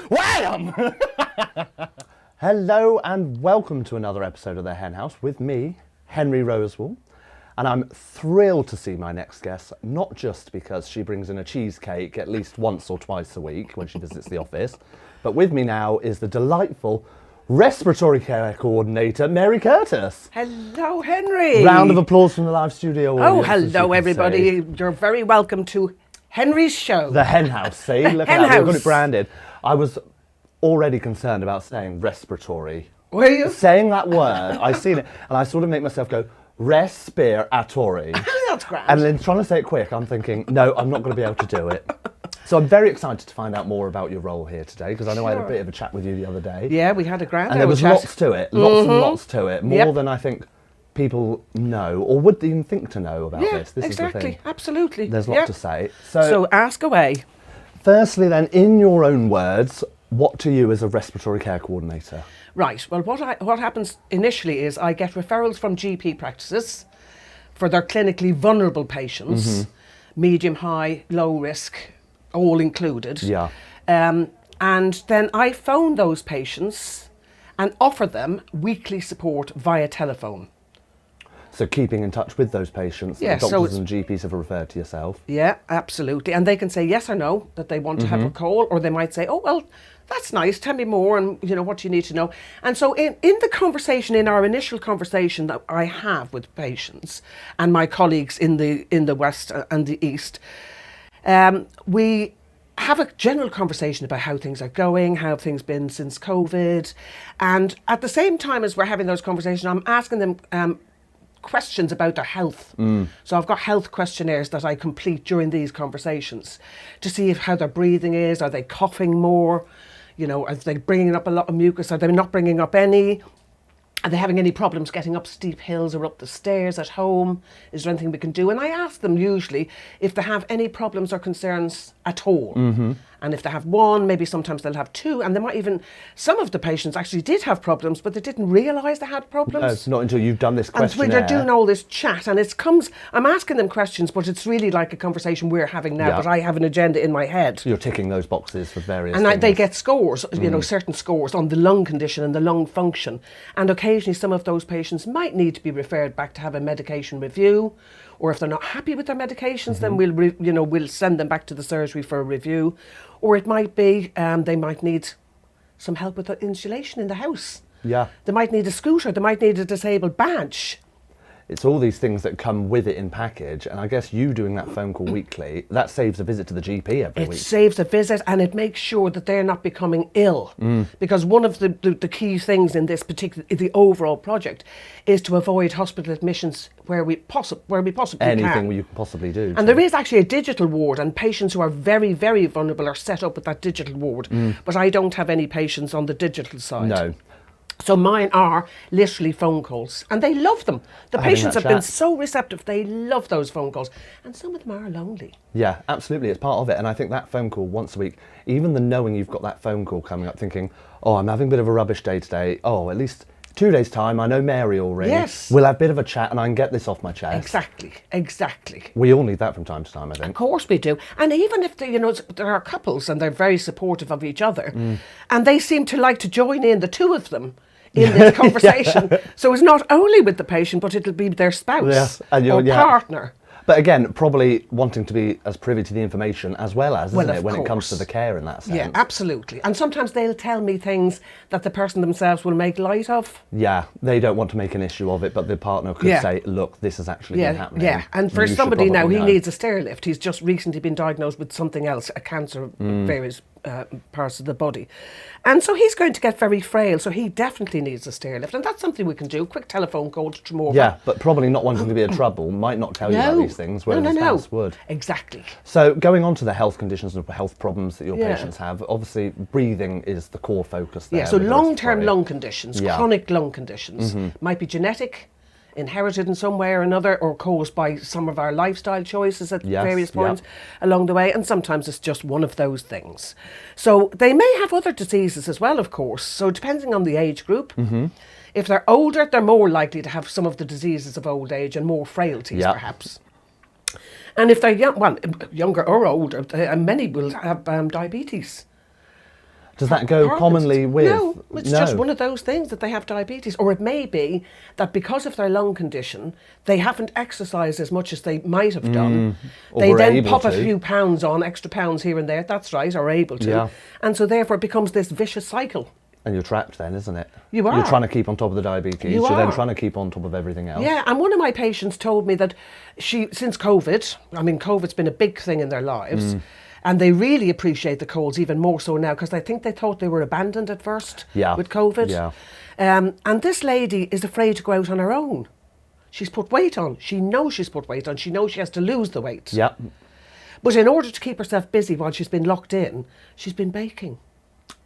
Wham! Hello and welcome to another episode of the Hen House with me, Henry Rosewall. And I'm thrilled to see my next guest, not just because she brings in a cheesecake at least once or twice a week when she visits the office, but with me now is the delightful Respiratory Care Coordinator, Mary Curtis. Hello, Henry. Round of applause from the live studio audience. Oh, hello, everybody. You're very welcome to Henry's show. The Hen House, see? Look Hen at that, we've got House. it branded. I was already concerned about saying respiratory. Were you? Saying that word, I seen it, and I sort of make myself go, respiratory. That's grand. And then trying to say it quick, I'm thinking, no, I'm not going to be able to do it. So I'm very excited to find out more about your role here today, because I know I had a bit of a chat with you the other day. Yeah, we had a grand And there was chat. lots to it, lots and lots to it, more than I think people know, or would even think to know about this. This exactly, is the thing. Absolutely. There's lots to say. So ask away. Firstly then, in your own words, what to you as a respiratory care coordinator? Right, well what happens initially is I get referrals from GP practices for their clinically vulnerable patients, medium, high, low risk, all included. Yeah. And then I phone those patients and offer them weekly support via telephone. So keeping in touch with those patients that the doctors and GPs have referred to yourself. Yeah, absolutely. And they can say yes or no, that they want to have a call, or they might say, oh, well, that's nice, tell me more, and you know, what you need to know. And so in the conversation, in our initial conversation that I have with patients and my colleagues in the West and the East, we have a general conversation about how things are going, how things been since COVID. And at the same time as we're having those conversations, I'm asking them questions about their health. So I've got health questionnaires that I complete during these conversations to see how their breathing is. Are they coughing more? You know, are they bringing up a lot of mucus? Are they not bringing up any? Are they having any problems getting up steep hills or up the stairs at home? Is there anything we can do? And I ask them usually if they have any problems or concerns at all. And if they have one, maybe sometimes they'll have two. And they might even, some of the patients actually did have problems, but they didn't realise they had problems. No, it's not until you've done this And questionnaire. when they're doing all this chat, and I'm asking them questions, but it's really like a conversation we're having now, but I have an agenda in my head. You're ticking those boxes for various And things. they get scores, you know, certain scores on the lung condition and the lung function. And occasionally some of those patients might need to be referred back to have a medication review, or if they're not happy with their medications, then we'll send them back to the surgery for a review. Or it might be they might need some help with the insulation in the house. Yeah. They might need a scooter, they might need a disabled badge. It's all these things that come with it in package, and I guess you doing that phone call weekly, that saves a visit to the GP every week. It saves a visit, and it makes sure that they're not becoming ill. Because one of the key things in this the overall project, is to avoid hospital admissions where we possibly can. Anything you can possibly do. And there is actually a digital ward, and patients who are very, very vulnerable are set up with that digital ward. But I don't have any patients on the digital side. No. So mine are literally phone calls, and they love them. The patients have been so receptive, they love those phone calls. And some of them are lonely. Yeah, absolutely, it's part of it. And I think that phone call once a week, even the knowing you've got that phone call coming up thinking, oh, I'm having a bit of a rubbish day today. Oh, at least 2 days' time, I know Mary already. Yes. We'll have a bit of a chat and I can get this off my chest. Exactly. We all need that from time to time, I think. Of course we do. And even if there are couples and they're very supportive of each other, and they seem to like to join in, the two of them, in this conversation. So it's not only with the patient, but it'll be their spouse or partner. But again, probably wanting to be as privy to the information as well as, isn't it, when it comes to the care in that sense. Yeah, absolutely. And sometimes they'll tell me things that the person themselves will make light of. Yeah, they don't want to make an issue of it, but the partner could say, look, this has actually been happening. Yeah, and for somebody now, he needs a stair lift. He's just recently been diagnosed with something else, a cancer, various parts of the body. And so he's going to get very frail, so he definitely needs a stair lift. And that's something we can do, quick telephone call to Tremor. Yeah, but probably not wanting to be a trouble, might not tell you about these things, whereas a spouse would. Exactly. So going on to the health conditions and health problems that your patients have, obviously breathing is the core focus there. Yeah, so long-term lung conditions, chronic lung conditions, might be genetic, inherited in some way or another, or caused by some of our lifestyle choices at various points along the way, and sometimes it's just one of those things. So they may have other diseases as well, of course, so depending on the age group. If they're older, they're more likely to have some of the diseases of old age and more frailties perhaps. And if they're younger or older, many will have diabetes. Does that go Parkinson's. commonly with? No, it's just one of those things that they have diabetes. Or it may be that because of their lung condition, they haven't exercised as much as they might have done. Or They were then able pop a to. few pounds on, extra pounds here and there, that's right, are able to. Yeah. And so therefore it becomes this vicious cycle. And you're trapped then, isn't it? You are. You're trying to keep on top of the diabetes. You You're then are. trying to keep on top of everything else. Yeah, and one of my patients told me that since COVID, I mean, COVID's been a big thing in their lives, and they really appreciate the colds even more so now because I think they thought they were abandoned at first with COVID. Yeah. And this lady is afraid to go out on her own. She's put weight on. She knows she's put weight on. She knows she has to lose the weight. Yeah. But in order to keep herself busy while she's been locked in, she's been baking.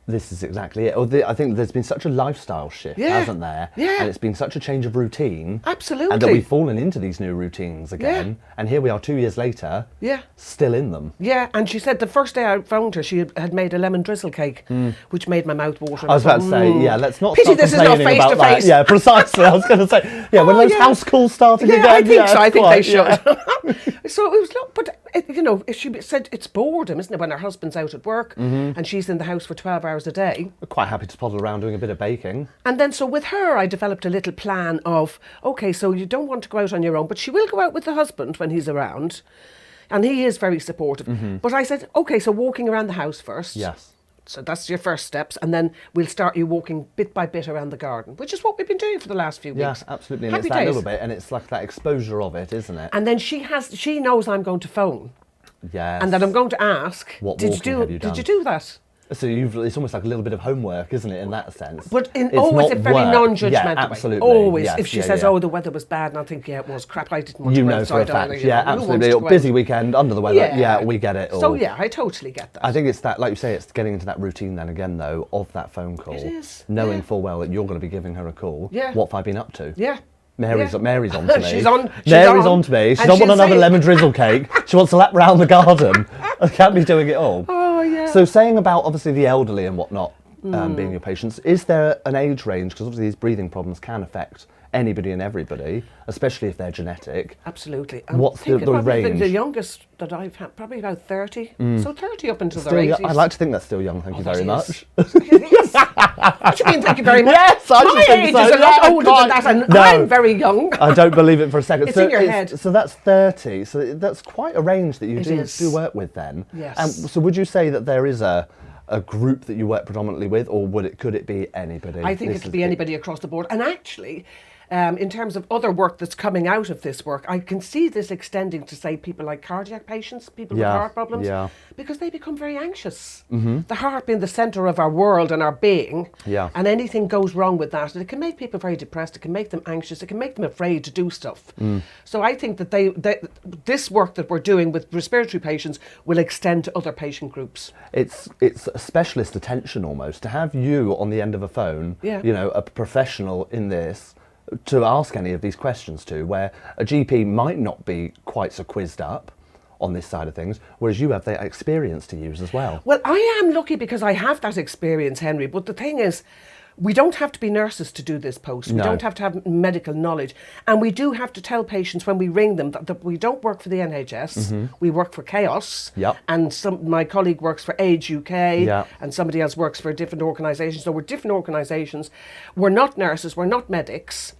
This is exactly it. I think there's been such a lifestyle shift, Yeah. hasn't there? Yeah. And it's been such a change of routine. Absolutely. And that we've fallen into these new routines again. And here we are 2 years later, still in them. Yeah, and she said the first day I phoned her, she had made a lemon drizzle cake, which made my mouth water. I was about to say, let's not Pity start this is not complaining about that. face-to-face. Yeah, precisely. I was going to say, when those house calls starting again. I think so. I think quite, they should. So it was, but she said it's boredom, isn't it, when her husband's out at work and she's in the house for 12 hours a day. Quite happy to toddle around doing a bit of baking. And then so with her, I developed a little plan of, okay, so you don't want to go out on your own, but she will go out with the husband when he's around. And he is very supportive. But I said, okay, so walking around the house first. Yes. So that's your first steps. And then we'll start you walking bit by bit around the garden, which is what we've been doing for the last few Yeah, weeks. absolutely. And Happy it's that days. little bit, and it's like that exposure of it, isn't it? And then she knows I'm going to phone. Yes. And that I'm going to ask, What did walking have you done? did you do that? So it's almost like a little bit of homework, isn't it, in that sense? But it's not a very work. non-judgmental Yeah, way. absolutely. Always. Yes, If she yeah, says, yeah. oh, the weather was bad, and I think, yeah, it was crap, I didn't want to You go know for a outside fact. either, Yeah, who wants absolutely. to go Busy out? weekend, under the weather. Yeah, we get it all. So yeah, I totally get that. I think it's that, like you say, it's getting into that routine then again, though, of that phone call. It is, Knowing yeah. full well that you're going to be giving her a call. Yeah. What have I been up to? Yeah. Mary's Yeah. Mary's on to me. She's on to me. She and don't want she'll another say- lemon drizzle cake. She wants to lap round the garden. I can't be doing it all. Oh, yeah. So saying about obviously the elderly and whatnot being your patients, is there an age range? Because obviously these breathing problems can affect anybody and everybody, especially if they're genetic. Absolutely. What's the probably range? The youngest that I've had, probably about 30. So 30 up until Still their young. 80s. I'd like to think that's still young, thank you that very is. much. What do you mean, thank you very much? Yes, I should My think age so. is a lot Yeah, older God. than that, and No. I'm very young. I don't believe it for a second. It's in your head. So that's 30. So that's quite a range that you It is. do work with then. Yes. So would you say that there is a group that you work predominantly with, or could it be anybody? I think it could be anybody across the board. And actually, in terms of other work that's coming out of this work, I can see this extending to, say, people like cardiac patients, people with Yeah, heart problems, yeah. because they become very anxious. The heart being the centre of our world and our being, Yeah. and anything goes wrong with that, and it can make people very depressed, it can make them anxious, it can make them afraid to do stuff. So I think that this work that we're doing with respiratory patients will extend to other patient groups. It's a specialist attention almost to have you on the end of a phone. Yeah. A professional in this, to ask any of these questions to, where a GP might not be quite so quizzed up on this side of things, whereas you have that experience to use as well. Well, I am lucky because I have that experience, Henry, but the thing is, we don't have to be nurses to do this post. We No. don't have to have medical knowledge. And we do have to tell patients when we ring them that we don't work for the NHS, we work for Chaos. Yep. And my colleague works for AIDS UK, Yeah. and somebody else works for a different organisation. So we're different organisations. We're not nurses, we're not medics,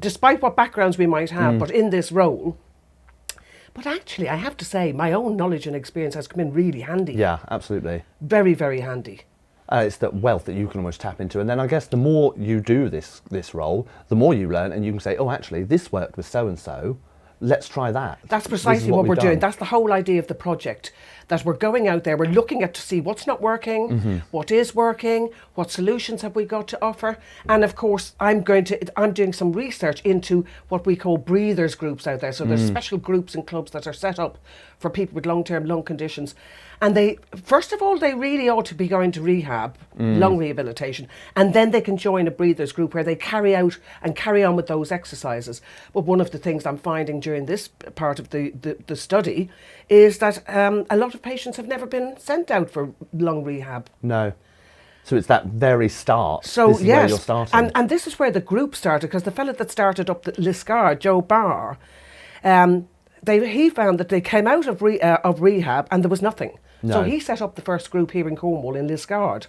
despite what backgrounds we might have, but in this role. But actually, I have to say, my own knowledge and experience has come in really handy. Yeah, absolutely. Very, very handy. It's that wealth that you can almost tap into, and then I guess the more you do this role, the more you learn, and you can say, oh, actually, this worked with so and so. Let's try that. That's This is precisely what we're we've doing. done. That's the whole idea of the project. That we're going out there, we're looking at to see what's not working, what is working, what solutions have we got to offer, and of course, I'm doing some research into what we call breathers groups out there. So there's special groups and clubs that are set up for people with long-term lung conditions, and they first of all they really ought to be going to rehab, lung rehabilitation, and then they can join a breathers group where they carry on with those exercises. But one of the things I'm finding during this part of the study is that a lot of patients have never been sent out for lung rehab. No. So it's that very start. So this is where yes, you're starting. and this is where the group started, because the fella that started up the Liscar, Joe Barr, he found that they came out of rehab and there was nothing. So No. he set up the first group here in Cornwall in Liscard.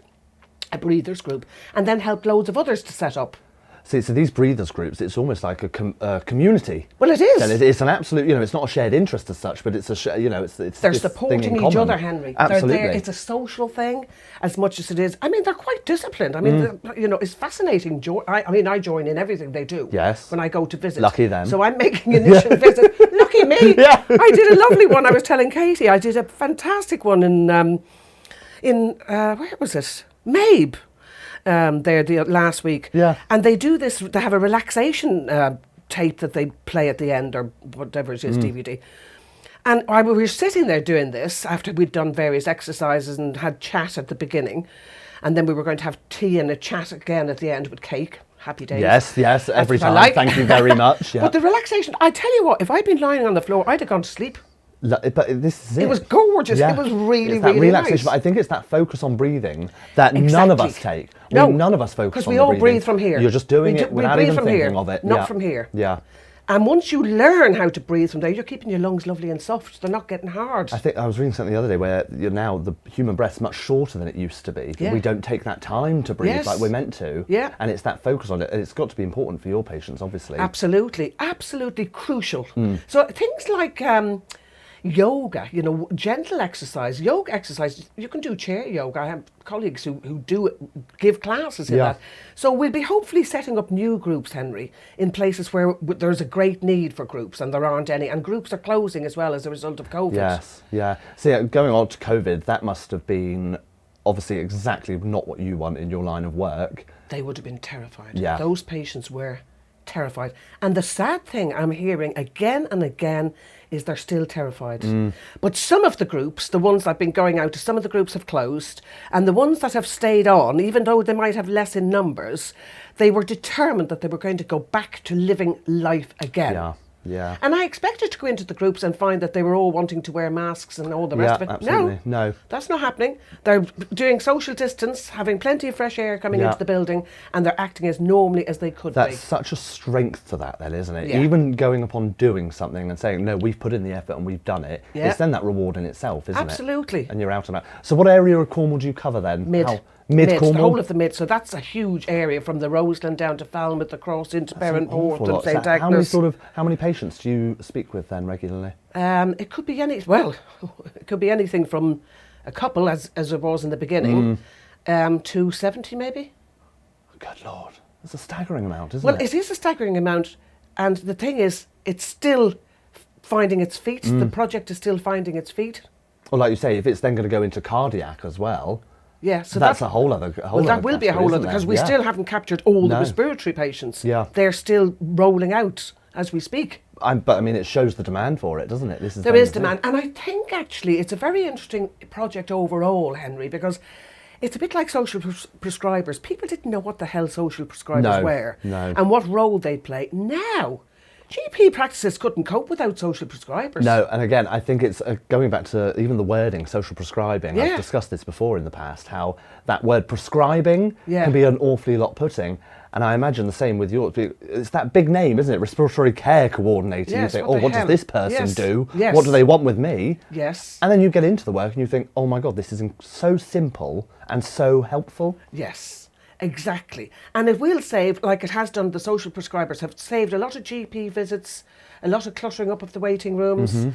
a breathers group, and then helped loads of others to set up. See, so these breathers groups, it's almost like a community. Well, it is. And it's an absolute, it's not a shared interest as such, but it's a, it's They're this thing supporting in each common. other, Henry. Absolutely. They're there. It's a social thing as much as it is. I mean, they're quite disciplined. I mean, it's fascinating. I join in everything they do. Yes. When I go to visit. Lucky them. So I'm making initial visit. Lucky me. Yeah. I did a lovely one. I was telling Katie. I did a fantastic one in where was it? Mabe. There the last week. Yeah. And they do this. They have a relaxation tape that they play at the end, or whatever it is, DVD. And we were sitting there doing this after we'd done various exercises and had chat at the beginning, and then we were going to have tea and a chat again at the end with cake. Happy days. Yes, every That's what time. I like. Thank you very much. Yeah. But the relaxation, I tell you what, if I'd been lying on the floor, I'd have gone to sleep. But this is it. It was gorgeous. Yeah. It was really, it's that really relaxation. nice. But I think it's that focus on breathing that none of us Exactly. take. No, None of us focus on because the we all breathing. breathe from here. You're just doing it we without breathe even from thinking here, of it. not from here. Yeah. And once you learn how to breathe from there, you're keeping your lungs lovely and soft. They're not getting hard. I think I was reading something the other day where now the human breath's much shorter than it used to be. Yeah. We don't take that time to breathe Yes. like we're meant to. Yeah. And it's that focus on it. And it's got to be important for your patients, obviously. Absolutely, absolutely crucial. Hmm. So things like yoga, gentle exercise, yoga exercise. You can do chair yoga. I have colleagues who give classes in Yeah. that. So we'll be hopefully setting up new groups, Henry, in places where there's a great need for groups and there aren't any. And groups are closing as well as a result of COVID. Yes, yeah. So going on to COVID, that must have been obviously exactly not what you want in your line of work. They would have been terrified. Yeah. Those patients were terrified. And the sad thing I'm hearing again and again is they're still terrified. But some of the groups, the ones I've been going out to, some of the groups have closed, and the ones that have stayed on, even though they might have less in numbers, they were determined that they were going to go back to living life again. Yeah, yeah. And I expected to go into the groups and find that they were all wanting to wear masks and all the rest of it. Absolutely. No. That's not happening. They're doing social distance, having plenty of fresh air coming Yeah. into the building, and they're acting as normally as they could That's be. such a strength to that then, isn't it? Yeah. Even going upon doing something and saying, no, we've put in the effort and we've done it. Yeah. It's then that reward in itself, isn't it? Absolutely. And you're out and out. So what area of Cornwall do you cover then? Mid Cornwall? the whole of the mid. So that's a huge area from the Roseland down to Falmouth, across into That's an Perranport awful and lot. St So Agnes. how many patients do you speak with then regularly? It could be it could be anything from a couple, as it was in the beginning, to 70 maybe. Good Lord. That's a staggering amount, isn't Well, it? it is a staggering amount, and the thing is, it's still finding its feet. The project is still finding its feet. Well, like you say, if it's then going to go into cardiac as well, Yeah, so that's a whole other. Well, that will be a whole other, because we still haven't captured all the No. respiratory patients. Yeah. They're still rolling out as we speak. But I mean, it shows the demand for it, doesn't it? There is demand, and I think actually it's a very interesting project overall, Henry, because it's a bit like social prescribers. People didn't know what the hell social prescribers were and what role they play. Now, GP practices couldn't cope without social prescribers. No, and again, I think it's going back to even the wording, social prescribing. Yeah. I've discussed this before in the past, how that word prescribing Yeah. can be an awfully lot putting. And I imagine the same with yours. It's that big name, isn't it? Respiratory care coordinator. Yes, You think, what oh, the what does hell? this person Yes, do? yes. What do they want with me? Yes. And then you get into the work and you think, oh my God, this is so simple and so helpful. Yes, exactly. And it will save, like it has done, the social prescribers have saved a lot of GP visits, a lot of cluttering up of the waiting rooms. And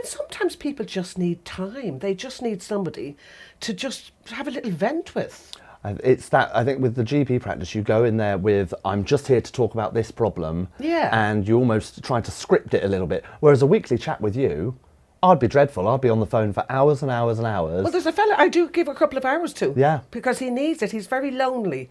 sometimes people just need time. They just need somebody to just have a little vent with. It's that, I think with the GP practice, you go in there with, I'm just here to talk about this problem. Yeah. And you almost try to script it a little bit. Whereas a weekly chat with you, I'd be dreadful. I'd be on the phone for hours and hours and hours. Well, there's a fella I do give a couple of hours to. Yeah. Because he needs it. He's very lonely.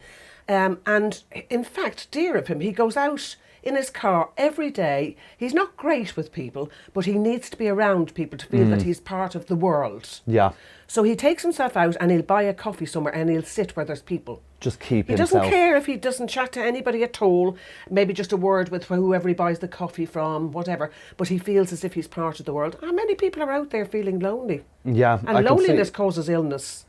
And in fact, dear of him, he goes out in his car every day. He's not great with people, but he needs to be around people to feel that he's part of the world. Yeah. So he takes himself out and he'll buy a coffee somewhere and he'll sit where there's people. Just keep He himself. doesn't care if he doesn't chat to anybody at all, maybe just a word with whoever he buys the coffee from, whatever, but he feels as if he's part of the world. How many people are out there feeling lonely? Yeah. And I can loneliness see- causes illness.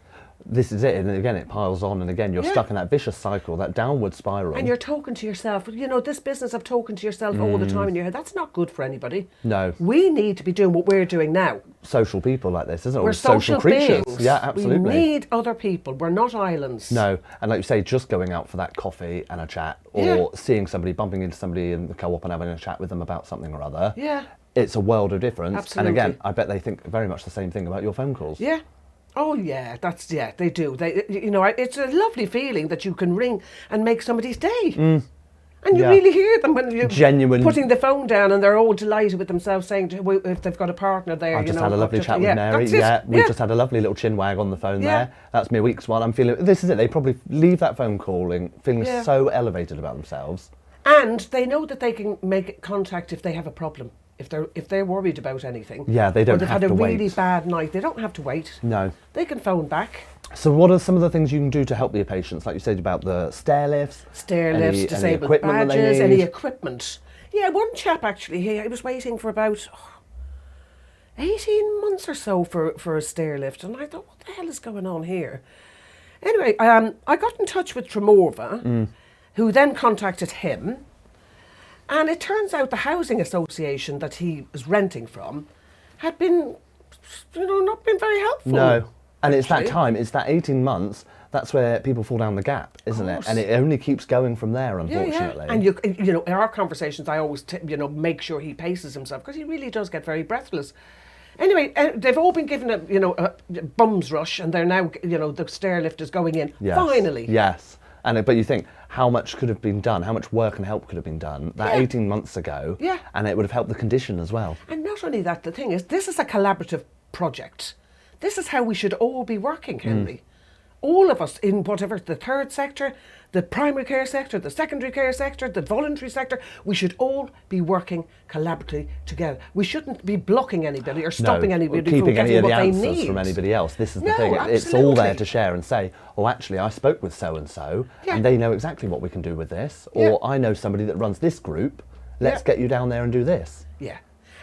This is it. And again, it piles on. And again, you're Yeah. stuck in that vicious cycle, that downward spiral. And you're talking to yourself. You know, this business of talking to yourself all the time in your head, that's not good for anybody. No. We need to be doing what we're doing now. social people like this, isn't it? We're We're social creatures. beings. Yeah, absolutely. We need other people. We're not islands. No, and like you say, just going out for that coffee and a chat, or Yeah. seeing somebody, bumping into somebody in the co-op and having a chat with them about something or other. Yeah. It's a world of difference. Absolutely. And again, I bet they think very much the same thing about your phone calls. Yeah. Oh yeah, they do. It's a lovely feeling that you can ring and make somebody's day. And you Yeah. really hear them when you're Genuine. putting the phone down and they're all delighted with themselves, saying if they've got a partner there. I just had a lovely chat with Mary. that's it. Yeah, we just had a lovely little chin wag on the phone Yeah. there. That's me weeks while I'm feeling. This is it. They probably leave that phone calling feeling Yeah. so elevated about themselves. And they know that they can make contact if they have a problem, if they're worried about anything. Yeah, they don't or they've have had to a really wait. bad night. They don't have to wait. No. They can phone back. So what are some of the things you can do to help your patients? Like you said about the stair lifts, Stair lifts, any disabled equipment that they badges, need? any equipment. Yeah, one chap actually, he was waiting for about 18 months or so for a stair lift, and I thought, what the hell is going on here? Anyway, I got in touch with Tremorva, who then contacted him, and it turns out the housing association that he was renting from had been, not been very helpful. No. And it's that actually. time, it's that 18 months, that's where people fall down the gap, isn't it? course. And it only keeps going from there, unfortunately. Yeah. And in our conversations, I always make sure he paces himself because he really does get very breathless. Anyway, they've all been given a bum's rush, and they're now the stair lift is going in. Yes. Finally. Yes. But you think, how much could have been done? How much work and help could have been done that Yeah. 18 months ago? Yeah. And it would have helped the condition as well. And not only that, the thing is, this is a collaborative project. This is how we should all be working, Henry. All of us in whatever, the third sector, the primary care sector, the secondary care sector, the voluntary sector, we should all be working collaboratively together. We shouldn't be blocking anybody or stopping no, anybody keeping from getting any of the what they answers need. from anybody else. This is the No, thing. It's all there absolutely. to share and say, oh, actually, I spoke with so-and-so, Yeah. and they know exactly what we can do with this. Yeah. Or I know somebody that runs this group. Let's Yeah. get you down there and do this. Yeah.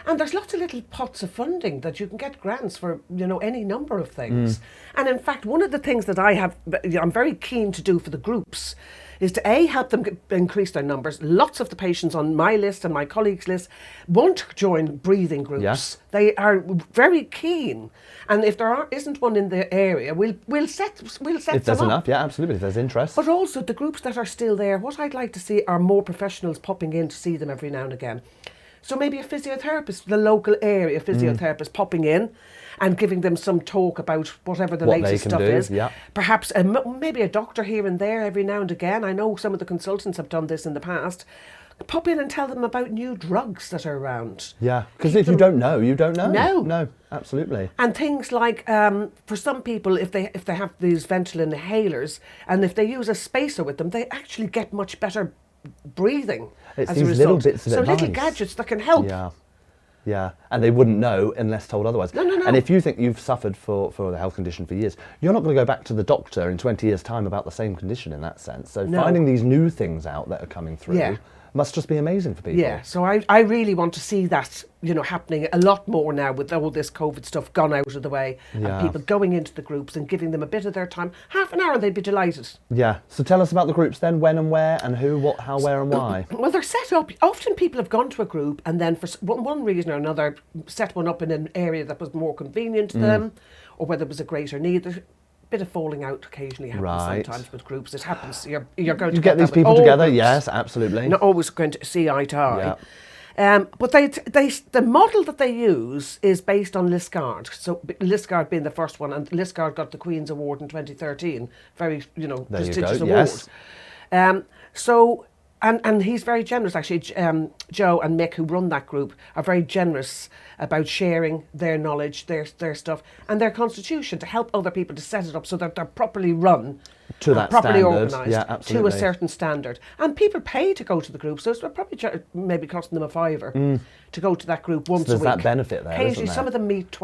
And there's lots of little pots of funding that you can get grants for, any number of things. And in fact, one of the things that I'm very keen to do for the groups is to help them increase their numbers. Lots of the patients on my list and my colleagues' list want to join breathing groups. Yeah. They are very keen. And if there isn't one in the area, we'll set If some there's up. enough, yeah, absolutely. If there's interest. But also the groups that are still there, what I'd like to see are more professionals popping in to see them every now and again. So maybe a physiotherapist, the local area physiotherapist popping in and giving them some talk about whatever the What they latest can stuff do, is. yeah. Perhaps maybe a doctor here and there every now and again. I know some of the consultants have done this in the past. Pop in and tell them about new drugs that are around. Yeah, because if you don't know, you don't know. No. No, absolutely. And things like, for some people, if they have these Ventolin inhalers, and if they use a spacer with them, they actually get much better breathing. It's as a these result. little bits of so advice. little gadgets that can help. Yeah. Yeah, and they wouldn't know unless told otherwise. No. And if you think you've suffered for the health condition for years, you're not going to go back to the doctor in 20 years' time about the same condition in that sense. So No. finding these new things out that are coming through Yeah. must just be amazing for people. Yeah, so I really want to see that, happening a lot more now with all this COVID stuff gone out of the way, Yeah. and people going into the groups and giving them a bit of their time. Half an hour, they'd be delighted. Yeah. So tell us about the groups then, when and where and who, what, how, where and why. Well, they're set up. Often people have gone to a group and then for one reason or another set one up in an area that was more convenient to them, or whether it was a greater need. There's a bit of falling out occasionally happens Right. sometimes with groups. It happens. You're going to You get that these with people all together, groups. yes, absolutely. You're not always going to see eye to eye. Yeah. But the model that they use is based on Liscard. So Liscard being the first one, and Liscard got the Queen's Award in 2013. Very, There you prestigious go, award. yes. And he's very generous, actually. Joe and Mick, who run that group, are very generous about sharing their knowledge, their stuff, and their constitution to help other people to set it up so that they're properly run, To that properly standard, organised, yeah, to a absolutely. certain standard. And people pay to go to the group, so it's probably maybe costing them a fiver to go to that group once there's a week. that benefit there, Occasionally, isn't there? some of them meet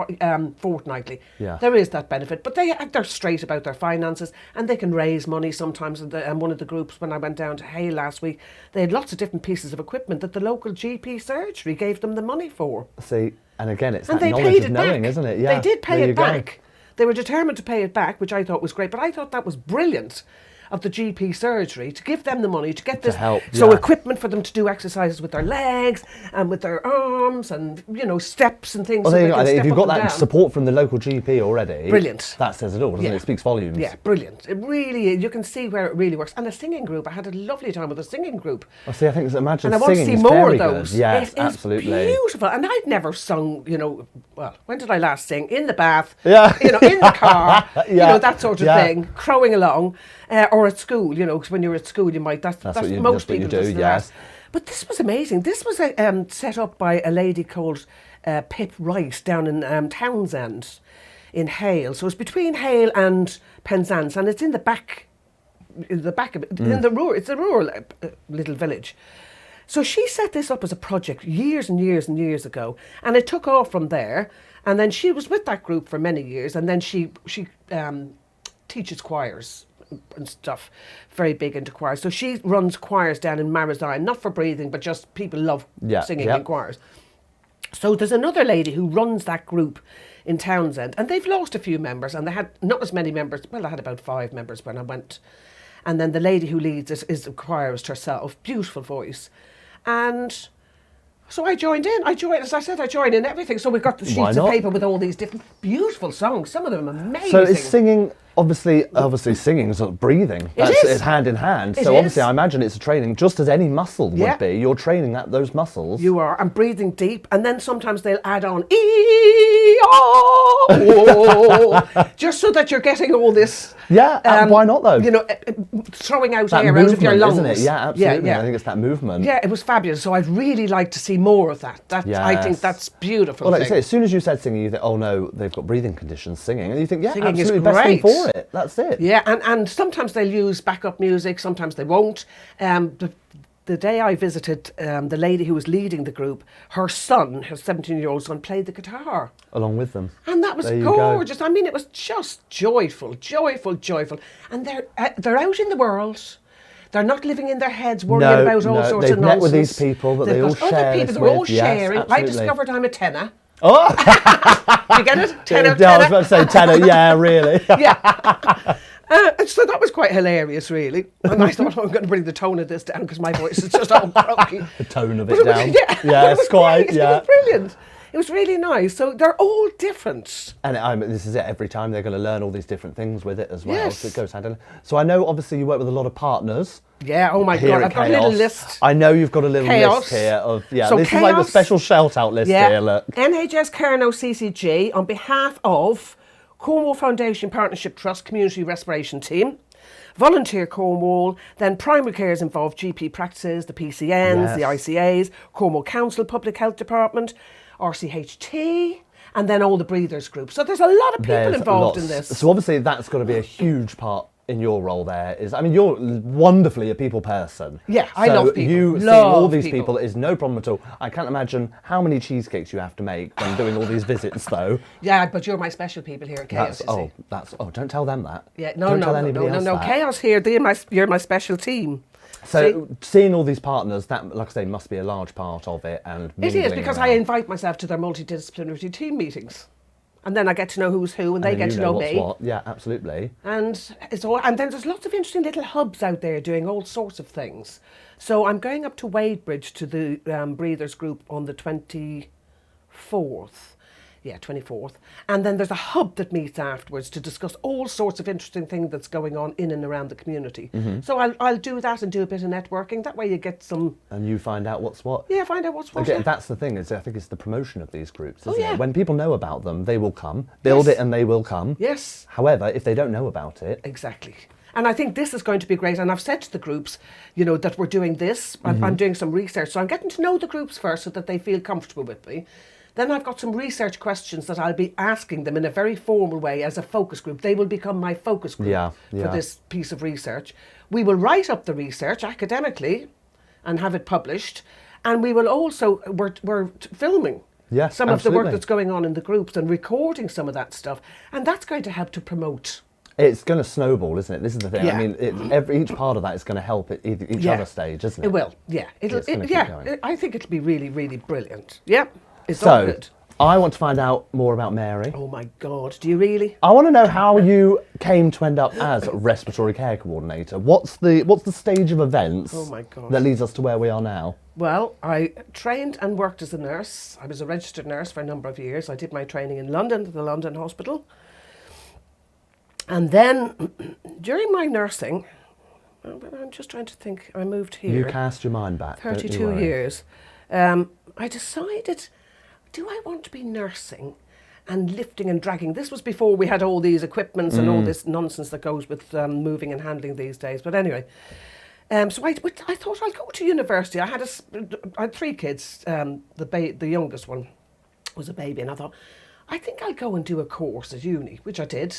fortnightly. Yeah. There is that benefit, but they're straight about their finances, and they can raise money sometimes. And one of the groups, when I went down to Hay last week, they had lots of different pieces of equipment that the local GP surgery gave them the money for. See, and again, it's And that they knowledge paid of it knowing, back. isn't it? Yeah. They did pay there it you go. back. They were determined to pay it back, which I thought was great, but I thought that was brilliant. of the GP surgery to give them the money to get this, help, so yeah. equipment for them to do exercises with their legs and with their arms and, you know, steps and things. Well, so there they you go. can If step you've up got and that down. support from the local GP already, Brilliant. That says it all, doesn't it? It speaks volumes. Yeah, brilliant. It really, you can see where it really works. And a singing group, I had a lovely time with a singing group. Well, see, I think imagine And I want to singing see is more very of those. good. Yes, It is absolutely. beautiful. And I'd never sung, you know, well, when did I last sing? In the bath, Yeah. you know, in the car, you Yeah, know, that sort of yeah. thing, crowing along, or at school, you know, because when you're at school, you might, that's what you- most that's what you people do, does in the yes. bath. But this was amazing. This was set up by a lady called Pip Wright down in Townsend in Hale. So it's between Hale and Penzance, and it's in the back of it, in the rural, it's a rural little village. So she set this up as a project years and years and years ago, and it took off from there. And then she was with that group for many years, and then she teaches choirs and stuff, very big into choirs. So she runs choirs down in Marizine, not for breathing, but just people love singing in choirs. So there's another lady who runs that group in Townsend, and they've lost a few members, and they had not as many members. Well, I had about 5 members when I went. And then the lady who leads it is a choirist herself, beautiful voice. And so I joined in. I joined in everything. So we've got the Why sheets of not? paper with all these different beautiful songs. Some of them amazing. So is singing, obviously singing is sort of breathing. That's is. hand in hand. It So obviously is. I imagine it's a training, just as any muscle would Yeah. be. You're training those muscles. You are, and breathing deep, and then sometimes they'll add on E-O, just so that you're getting all this. Yeah, and why not though? You know, throwing out that air out of your lungs, isn't it? Yeah, absolutely. Yeah, I think it's that movement. Yeah, it was fabulous. So I'd really like to see more of that. I think Yes. that's beautiful. Well, like you thing. say, as soon as you said singing, you think, oh no, they've got breathing conditions singing. And you think, yeah, Singing is absolutely, best thing great. for it. That's it. Yeah, and sometimes they'll use backup music, sometimes they won't. The day I visited the lady who was leading the group, her son, her 17-year-old son, played the guitar. Along with them. And that was There you go. gorgeous. I mean, it was just joyful. And they're out in the world. They're not living in their heads worrying about all sorts they've of met nonsense. with these people that They've they all got other share people this they're all with. Yes, sharing. I absolutely. discovered I'm a tenor. Oh! You get it? Tenor, Yeah, I was tenor. about to say tenor. Yeah, really. Yeah. So that was quite hilarious, really. And I thought, I'm going to bring the tone of this down because my voice is just all croaky. The tone of But it down. yeah, Yeah, it was it's quite. great. Yeah. It was brilliant. It was really nice. So they're all different. And this is it. Every time they're going to learn all these different things with it as well. Yes. So it goes hand in hand. So I know, obviously, you work with a lot of partners. Yeah, oh my Here God, at I've got a little Chaos. list. I know you've got a little Chaos. list here of So this is like the Chaos- special shout out list here. Look. NHS Carno CCG on behalf of Cornwall Foundation Partnership Trust Community Respiration Team, Volunteer Cornwall, then primary care is involved, GP practices, the PCNs, the Yes. ICAs, Cornwall Council Public Health Department, RCHT, and then all the breathers group. So there's a lot of people There's involved lots. in this. So obviously that's got to be a huge part in your role there. You're wonderfully a people person. Yeah, I So love people. You seeing Love all these people. people is no problem at all. I can't imagine how many cheesecakes you have to make when doing all these visits though. Yeah, but you're my special people here at Chaos. you see. Don't tell them that. Yeah, Don't tell anybody else that. Chaos here. You're my special team. So seeing all these partners, that, like I say, must be a large part of it. And It is mingling because around. I invite myself to their multidisciplinary team meetings, and then I get to know who's who, and they And get you to know what's me. What. Yeah, absolutely. And and then there's lots of interesting little hubs out there doing all sorts of things. So I'm going up to Wadebridge to the breathers group on the 24th. Yeah, 24th. And then there's a hub that meets afterwards to discuss all sorts of interesting things that's going on in and around the community. Mm-hmm. So I'll do that and do a bit of networking. That way you get some... And you find out what's what. Yeah, find out what's what. Again, that's the thing. I think it's the promotion of these groups, isn't yeah. it? When people know about them, they will come. Build Yes. it and they will come. Yes. However, if they don't know about it, Exactly. And I think this is going to be great. And I've said to the groups, that we're doing this. I'm doing some research. So I'm getting to know the groups first so that they feel comfortable with me. Then I've got some research questions that I'll be asking them in a very formal way as a focus group. They will become my focus group for this piece of research. We will write up the research academically and have it published. And we will also, we're filming Yes, some of the work absolutely. that's going on in the groups and recording some of that stuff. And that's going to help to promote. it's going to snowball, isn't it? This is the thing. Yeah. I mean, each part of that is going to help at each other stage, isn't it? It will, yeah. It's gonna keep going. I think it'll be really, really brilliant. Yeah, it's all So, good. I want to find out more about Mary. Oh my God, do you really? I want to know how you came to end up as respiratory care coordinator. What's the stage of events Oh my God. that leads us to where we are now? Well, I trained and worked as a nurse. I was a registered nurse for a number of years. I did my training in London, at the London Hospital. And then, during my nursing, I'm just trying to think, I moved here. You cast your mind back. 32 years. I decided, do I want to be nursing and lifting and dragging? This was before we had all these equipments and all this nonsense that goes with moving and handling these days. But anyway, so I thought I'd go to university. I had 3 kids. The youngest one was a baby, and I thought, I think I'll go and do a course at uni, which I did.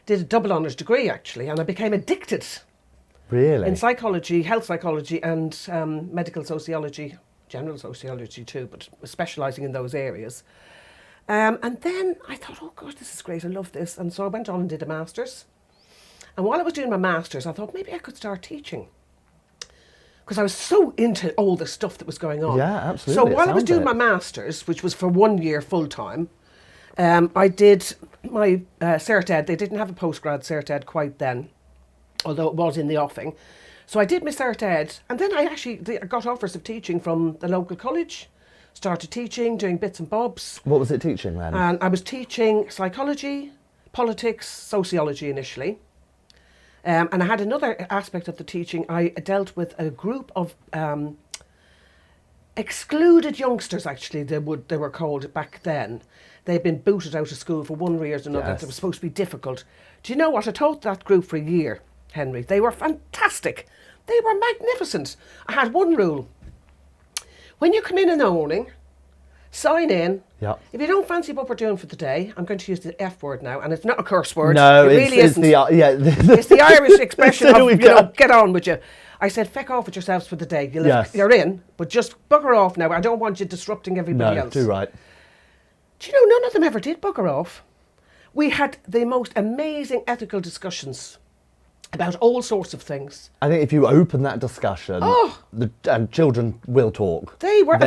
Did a double honours degree, actually, and I became addicted. Really? In psychology, health psychology, and medical sociology, general sociology too, but specialising in those areas. And then I thought, oh gosh, this is great, I love this. And so I went on and did a master's. And while I was doing my master's, I thought maybe I could start teaching. Because I was so into all the stuff that was going on. Yeah, absolutely. So while I was doing my master's, which was for 1 year full time, I did my Cert Ed. They didn't have a postgrad Cert Ed quite then, although it was in the offing. So I did my Cert Ed, and then I got offers of teaching from the local college, started teaching, doing bits and bobs. What was it teaching then? And I was teaching psychology, politics, sociology initially. And I had another aspect of the teaching. I dealt with a group of excluded youngsters, actually, they were called back then. They'd been booted out of school for one reason or another. Yes. It was supposed to be difficult. Do you know what? I taught that group for a year, Henry. They were fantastic. They were magnificent. I had one rule. When you come in the morning, sign in. Yep. If you don't fancy what we're doing for the day, I'm going to use the F word now, and it's not a curse word. No, it really isn't. It's the Irish expression So of, get on with you. I said, feck off with yourselves for the day. Yes. You're in, but just bugger off now. I don't want you disrupting everybody else. No, too right. Do you know, none of them ever did bugger off. We had the most amazing ethical discussions about all sorts of things. I think if you open that discussion, and children will talk. These were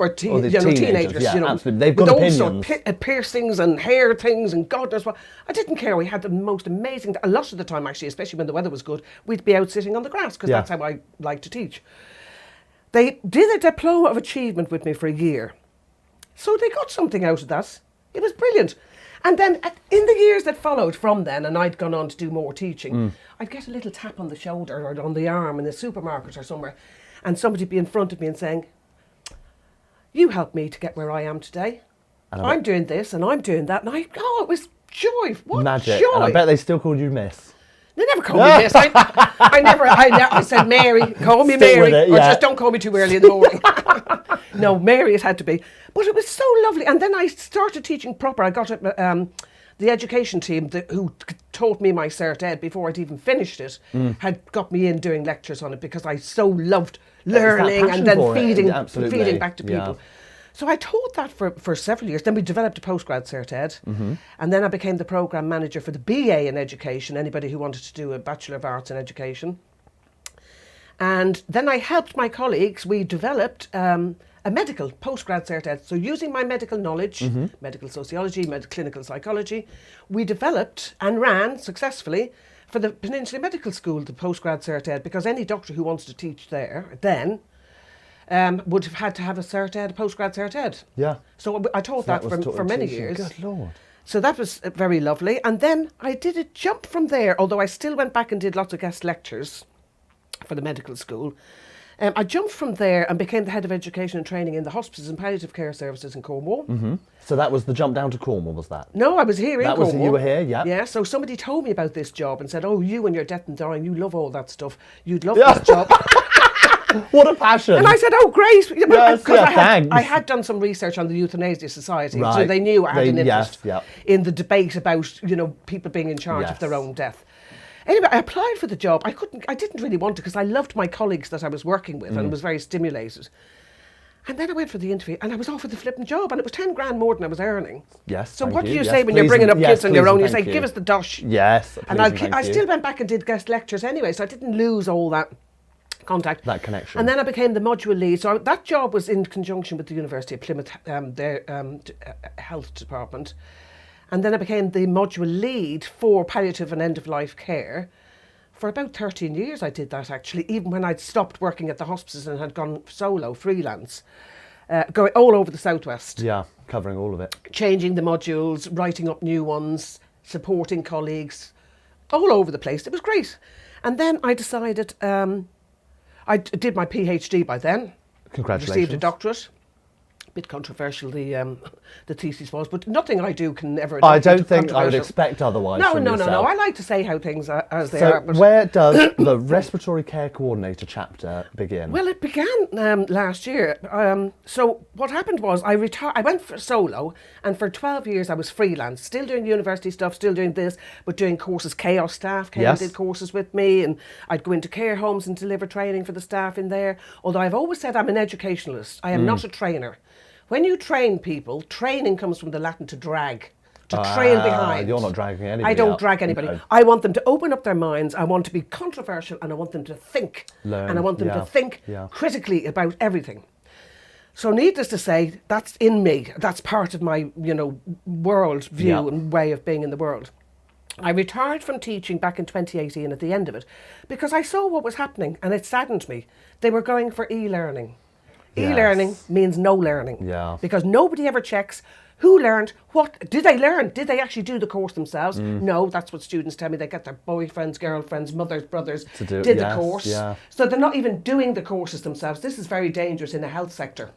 teenagers, Yeah, you know, absolutely. They've with got all opinions. sorts of piercings and hair things and God knows what. I didn't care. We had the most amazing. A lot of the time, actually, especially when the weather was good, we'd be out sitting on the grass because that's how I like to teach. They did a diploma of achievement with me for a year, so they got something out of that. It was brilliant. And then in the years that followed from then, and I'd gone on to do more teaching, I'd get a little tap on the shoulder or on the arm in the supermarket or somewhere, and somebody'd be in front of me and saying, you helped me to get where I am today. I'm doing this and I'm doing that. And it was joy. What Magic. joy. And I bet they still called you Miss. They never called me Miss. I said Mary, call me Stick with Mary, it, or yeah. just don't call me too early in the morning. No, Mary it had to be. But it was so lovely. And then I started teaching proper. I got the education team who taught me my Cert Ed before I'd even finished it, had got me in doing lectures on it because I so loved learning and then feeding back to people. Yeah. So I taught that for several years. Then we developed a postgrad Cert Ed. And then I became the programme manager for the BA in education, anybody who wanted to do a Bachelor of Arts in Education. And then I helped my colleagues. We developed a medical postgrad Cert Ed. So using my medical knowledge, medical sociology, clinical psychology, we developed and ran successfully for the Peninsula Medical School, the postgrad Cert Ed, because any doctor who wants to teach there then would have had to have a Cert Ed, a postgrad Cert Ed. Yeah. So I taught that for many years. Good Lord. So that was very lovely. And then I did a jump from there, although I still went back and did lots of guest lectures for the medical school. I jumped from there and became the head of education and training in the hospices and palliative care services in Cornwall. So that was the jump down to Cornwall, was that? No, I was here in Cornwall. You were here, yeah. Yeah, so somebody told me about this job and said, oh, you and your death and dying, you love all that stuff. You'd love this job. What a passion. And I said, oh, great. Yes, thanks. I had done some research on the Euthanasia Society, so they knew I had an interest in the debate about, people being in charge of their own death. Anyway, I applied for the job. I didn't really want to because I loved my colleagues that I was working with and was very stimulated. And then I went for the interview and I was offered the flipping job and it was 10 grand more than I was earning. Yes. So what do you say when you're bringing up kids on your own? You say, give us the dosh. Yes. And I still went back and did guest lectures anyway, so I didn't lose all that contact. That connection. And then I became the module lead. So that job was in conjunction with the University of Plymouth, their health department. And then I became the module lead for palliative and end-of-life care. For about 13 years I did that, actually, even when I'd stopped working at the hospices and had gone solo, freelance, going all over the southwest. Yeah, covering all of it. Changing the modules, writing up new ones, supporting colleagues, all over the place. It was great. And then I decided, I did my PhD by then. Congratulations. Received a doctorate. A bit controversial, the thesis was, but nothing I do can ever... I don't think I would expect otherwise. No. I like to say how things are as they are. But where does the Respiratory Care Coordinator chapter begin? Well, it began last year. So what happened was I went for solo, and for 12 years I was freelance, still doing university stuff, still doing this, but doing courses. Chaos staff came and did courses with me, and I'd go into care homes and deliver training for the staff in there. Although I've always said I'm an educationalist. I am not a trainer. When you train people, training comes from the Latin to drag, to trail behind. You're not dragging anybody. I don't drag anybody. No. I want them to open up their minds. I want to be controversial, and I want them to think. Learn. And I want them to think Yeah. critically about everything. So needless to say, that's in me. That's part of my, world view and way of being in the world. I retired from teaching back in 2018 at the end of it because I saw what was happening and it saddened me. They were going for e-learning. E-learning means no learning. Yeah. Because nobody ever checks who learned, what, did they learn? Did they actually do the course themselves? No, that's what students tell me. They get their boyfriends, girlfriends, mothers, brothers, did the course. Yeah. So they're not even doing the courses themselves. This is very dangerous in the health sector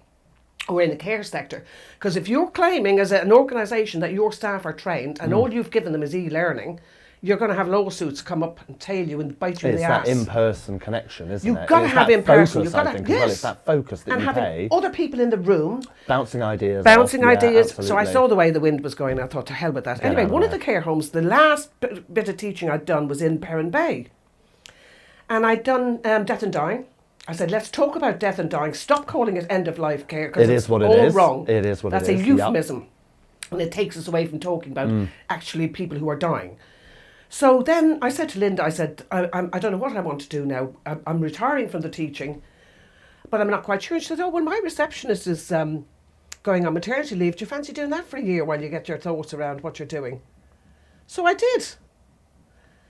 or in the care sector. Because if you're claiming as an organisation that your staff are trained and all you've given them is e-learning, you're going to have lawsuits come up and tail you and bite you in the ass. It's that in-person connection, isn't it? You've got to have in-person. You've got to, well, it's that focus that and you having pay. other people in the room. Bouncing ideas. Ideas. So I absolutely. saw the way the wind was going. I thought, to hell with that. Anyway, one of the care homes, the last bit of teaching I'd done was in Perrin Bay. And I'd done death and dying. I said, let's talk about death and dying. Stop calling it end-of-life care because it's all wrong. It is what it is. That's a euphemism. And it takes us away from talking about actually people who are dying. So then I said to Linda, I said, I don't know what I want to do now. I'm retiring from the teaching, but I'm not quite sure. And she said, oh, well, my receptionist is going on maternity leave. Do you fancy doing that for a year while you get your thoughts around what you're doing? So I did.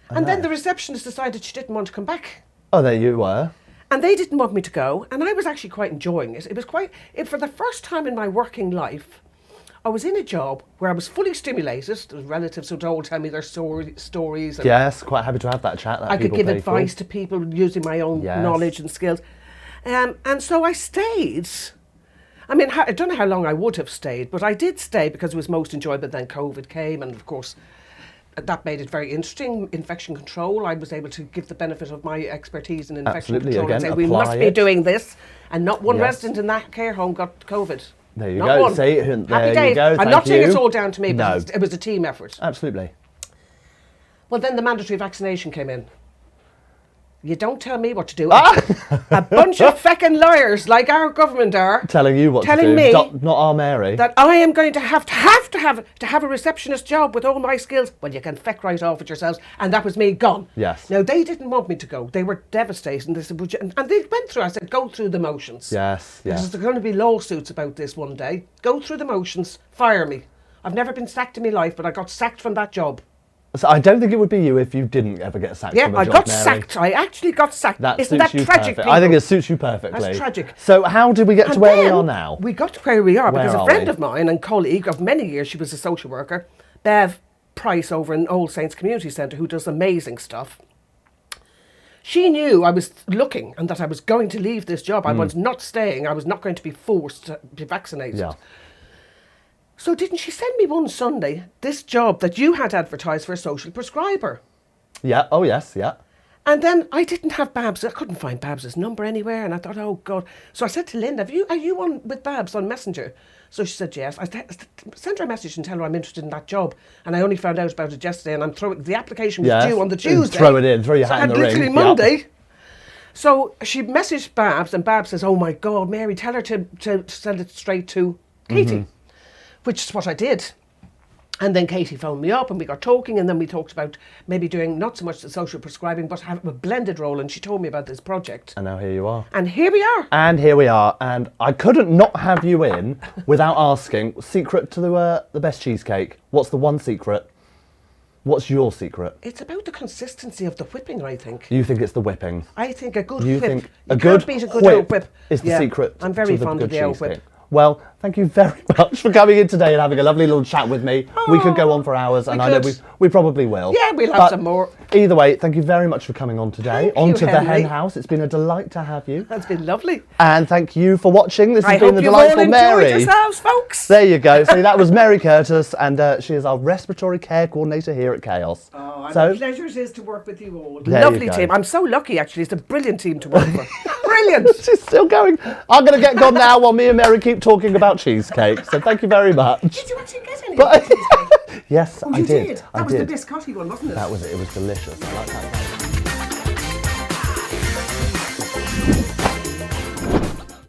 And then the receptionist decided she didn't want to come back. Oh, there you were. And they didn't want me to go. And I was actually quite enjoying it. It was for the first time in my working life, I was in a job where I was fully stimulated. There was relatives who'd all tell me their stories. And Yes, quite happy to have that chat. That I could people give pay advice for. to people using my own knowledge and skills. And so I stayed. I mean, I don't know how long I would have stayed, but I did stay because it was most enjoyable. Then COVID came, and of course, that made it very interesting. Infection control, I was able to give the benefit of my expertise in infection control and say, we must be doing this. And not one resident in that care home got COVID. There you Not go. one. See, Happy there days. you go. I'm not saying it's all down to me, but it was a team effort. Absolutely. Well, then the mandatory vaccination came in. You don't tell me what to do. A bunch of feckin' liars, like our government are, Telling you what to do. telling me not our Mary. that I am going to have a receptionist job with all my skills. Well, you can feck right off it yourselves. And that was me gone. Yes. Now, they didn't want me to go. They were devastated. And they said, and they went through, I said, go through the motions. Yes, Because yes. there's going to be lawsuits about this one day. Go through the motions, fire me. I've never been sacked in my life, but I got sacked from that job. So I don't think it would be you if you didn't ever get sacked from a job, I got Mary. sacked. I actually got sacked. That Isn't suits that you tragic, perfect. I think it suits you perfectly. That's tragic. So how did we get to And where we then are now? We got to where we are because Where a are friend we? of mine and colleague of many years, she was a social worker, Bev Price over in Old Saints Community Centre, who does amazing stuff. She knew I was looking and that I was going to leave this job. I was not staying. I was not going to be forced to be vaccinated. Yeah. So didn't she send me one Sunday this job that you had advertised for a social prescriber? Yeah. Oh, yes. Yeah. And then I didn't have Babs. I couldn't find Babs' number anywhere. And I thought, oh, God. So I said to Linda, are you on with Babs on Messenger? So she said, yes. I sent her a message and tell her I'm interested in that job. And I only found out about it yesterday. And I'm throwing, the application was due on the Tuesday. Throw it in. Throw your hat in the ring. Literally Monday. So she messaged Babs and Babs says, oh, my God, Mary, tell her to send it straight to Katie, which is what I did. And then Katie phoned me up and we got talking, and then we talked about maybe doing not so much the social prescribing but have a blended role, and she told me about this project. And now here you are. And here we are. And here we are. And I couldn't not have you in without asking, secret to the best cheesecake. What's the one secret? What's your secret? It's about the consistency of the whipping, I think. You think it's the whipping? I think a good You whip. think You a can't good beat a good old whip is the secret I'm very to the fond of good the old whip. cheesecake? Well, thank you very much for coming in today and having a lovely little chat with me. We could go on for hours, and I know could. we probably will. Yeah, we'll have But some more. Either way, thank you very much for coming on today. Thank On you, to the Henry. Hen House. It's been a delight to have you. That's been lovely. And thank you for watching. This has I been hope the you've all delightful enjoyed Mary. yourselves, folks. There you go. So that was Mary Curtis, and she is our respiratory care coordinator here at Chaos. Oh, So- and a pleasure it is to work with you all. There you Lovely go. team. I'm so lucky, actually. It's a brilliant team to work for. Brilliant. She's still going. I'm going to get gone now while me and Mary keep talking about cheesecake. So thank you very much. Did you actually get any of the cheesecake? Yes, Oh, I you did. did. I That was did. the biscotti one, wasn't it? That was it. It was delicious. I like that.